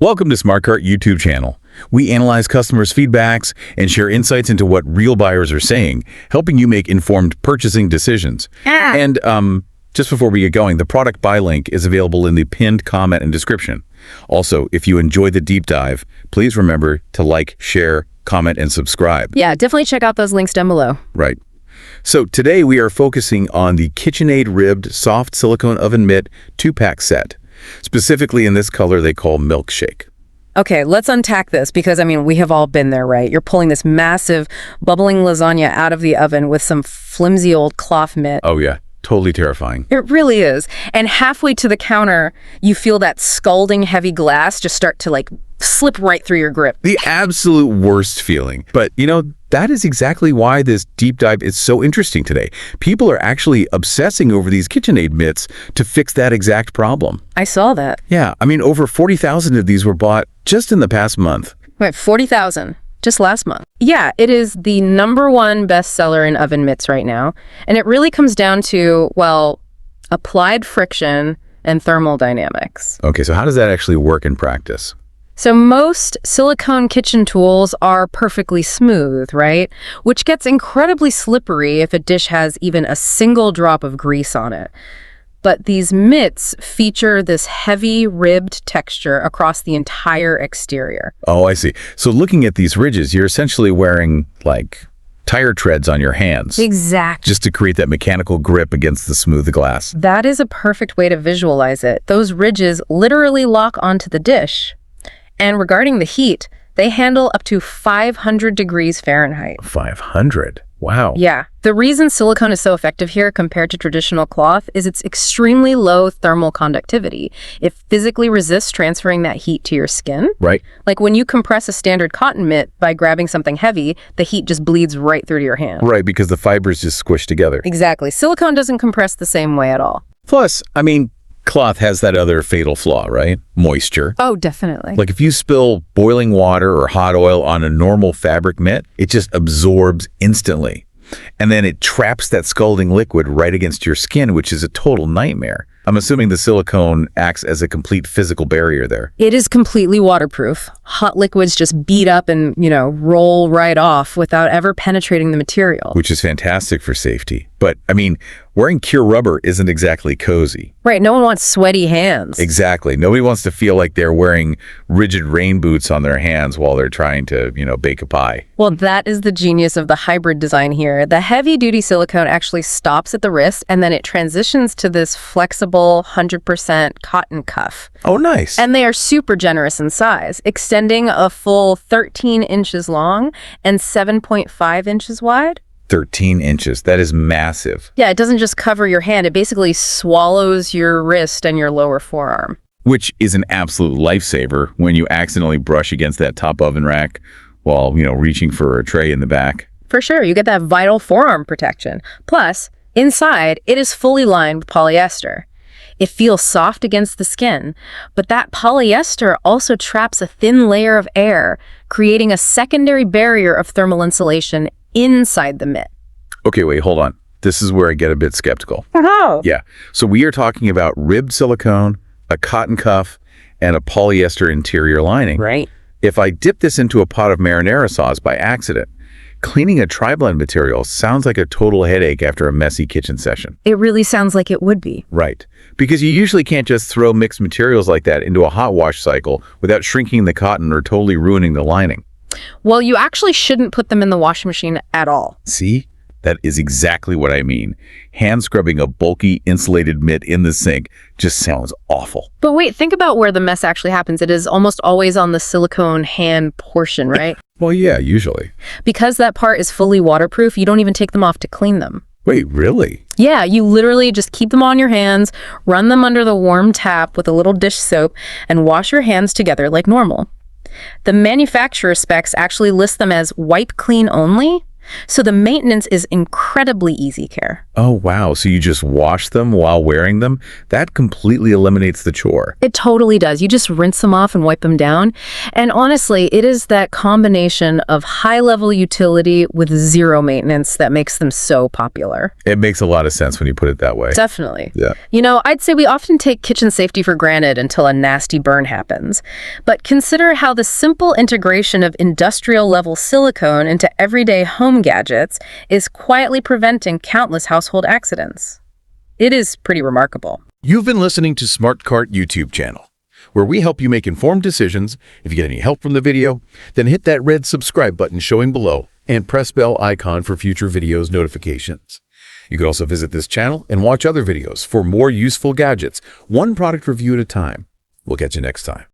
Welcome to SmartCart YouTube channel. We analyze customers' feedbacks and share insights into what real buyers are saying, helping you make informed purchasing decisions. And just before we get going, the product buy link is available in the pinned comment and description. Also, if you enjoyed the deep dive, please remember to like, share, comment, and subscribe. Yeah, definitely check out those links down below. Right. So today we are focusing on the KitchenAid ribbed soft silicone oven mitt 2-pack set. Specifically in this color they call milkshake. Okay, let's unpack this because, we have all been there, right? You're pulling this massive, bubbling lasagna out of the oven with some flimsy old cloth mitt. Oh yeah, totally terrifying. It really is. And halfway to the counter, you feel that scalding heavy glass just start to slip right through your grip. The absolute worst feeling. But that is exactly why this deep dive is so interesting today. People are actually obsessing over these KitchenAid mitts to fix that exact problem. I saw that. Yeah, over 40,000 of these were bought just in the past month. Right, 40,000. Just last month. Yeah, it is the #1 bestseller in oven mitts right now. And it really comes down to, applied friction and thermal dynamics. Okay, so how does that actually work in practice? So most silicone kitchen tools are perfectly smooth, right? Which gets incredibly slippery if a dish has even a single drop of grease on it. But these mitts feature this heavy ribbed texture across the entire exterior. Oh, I see. So looking at these ridges, you're essentially wearing tire treads on your hands. Exactly. Just to create that mechanical grip against the smooth glass. That is a perfect way to visualize it. Those ridges literally lock onto the dish. And regarding the heat, they handle up to 500 degrees Fahrenheit. 500? Wow. Yeah. The reason silicone is so effective here compared to traditional cloth is its extremely low thermal conductivity. It physically resists transferring that heat to your skin. Right. Like when you compress a standard cotton mitt by grabbing something heavy, the heat just bleeds right through to your hand. Right, because the fibers just squish together. Exactly. Silicone doesn't compress the same way at all. Plus, cloth has that other fatal flaw, right? Moisture. Oh, definitely. If you spill boiling water or hot oil on a normal fabric mitt, it just absorbs instantly. And then it traps that scalding liquid right against your skin, which is a total nightmare. I'm assuming the silicone acts as a complete physical barrier there. It is completely waterproof. Hot liquids just beat up and, roll right off without ever penetrating the material. Which is fantastic for safety. But, wearing cure rubber isn't exactly cozy. Right, no one wants sweaty hands. Exactly. Nobody wants to feel like they're wearing rigid rain boots on their hands while they're trying to, bake a pie. Well, that is the genius of the hybrid design here. The heavy-duty silicone actually stops at the wrist, and then it transitions to this flexible 100% cotton cuff. Oh, nice. And they are super generous in size, extending a full 13 inches long and 7.5 inches wide. 13 inches. That is massive. Yeah, it doesn't just cover your hand. It basically swallows your wrist and your lower forearm. Which is an absolute lifesaver when you accidentally brush against that top oven rack while, reaching for a tray in the back. For sure, you get that vital forearm protection. Plus, inside, it is fully lined with polyester. It feels soft against the skin, but that polyester also traps a thin layer of air, creating a secondary barrier of thermal insulation inside the mitt. Okay, wait, hold on. This is where I get a bit skeptical. Oh. Yeah, so we are talking about ribbed silicone, a cotton cuff, and a polyester interior lining. Right. If I dip this into a pot of marinara sauce by accident, cleaning a tri-blend material sounds like a total headache after a messy kitchen session. It really sounds like it would be. Right. Because you usually can't just throw mixed materials like that into a hot wash cycle without shrinking the cotton or totally ruining the lining. Well, you actually shouldn't put them in the washing machine at all. See? That is exactly what I mean. Hand scrubbing a bulky insulated mitt in the sink just sounds awful. But wait, think about where the mess actually happens. It is almost always on the silicone hand portion, right? Well, yeah, usually. Because that part is fully waterproof, you don't even take them off to clean them. Wait, really? Yeah, you literally just keep them on your hands, run them under the warm tap with a little dish soap, and wash your hands together like normal. The manufacturer specs actually list them as wipe clean only, so the maintenance is incredibly easy care. Oh, wow. So you just wash them while wearing them? That completely eliminates the chore. It totally does. You just rinse them off and wipe them down. And honestly, it is that combination of high-level utility with zero maintenance that makes them so popular. It makes a lot of sense when you put it that way. Definitely. Yeah. I'd say we often take kitchen safety for granted until a nasty burn happens. But consider how the simple integration of industrial-level silicone into everyday home gadgets is quietly preventing countless household accidents. It is pretty remarkable. You've been listening to SmartCart YouTube channel, where we help you make informed decisions. If you get any help from the video, then hit that red subscribe button showing below and press bell icon for future videos notifications. You can also visit this channel and watch other videos for more useful gadgets, one product review at a time. We'll catch you next time.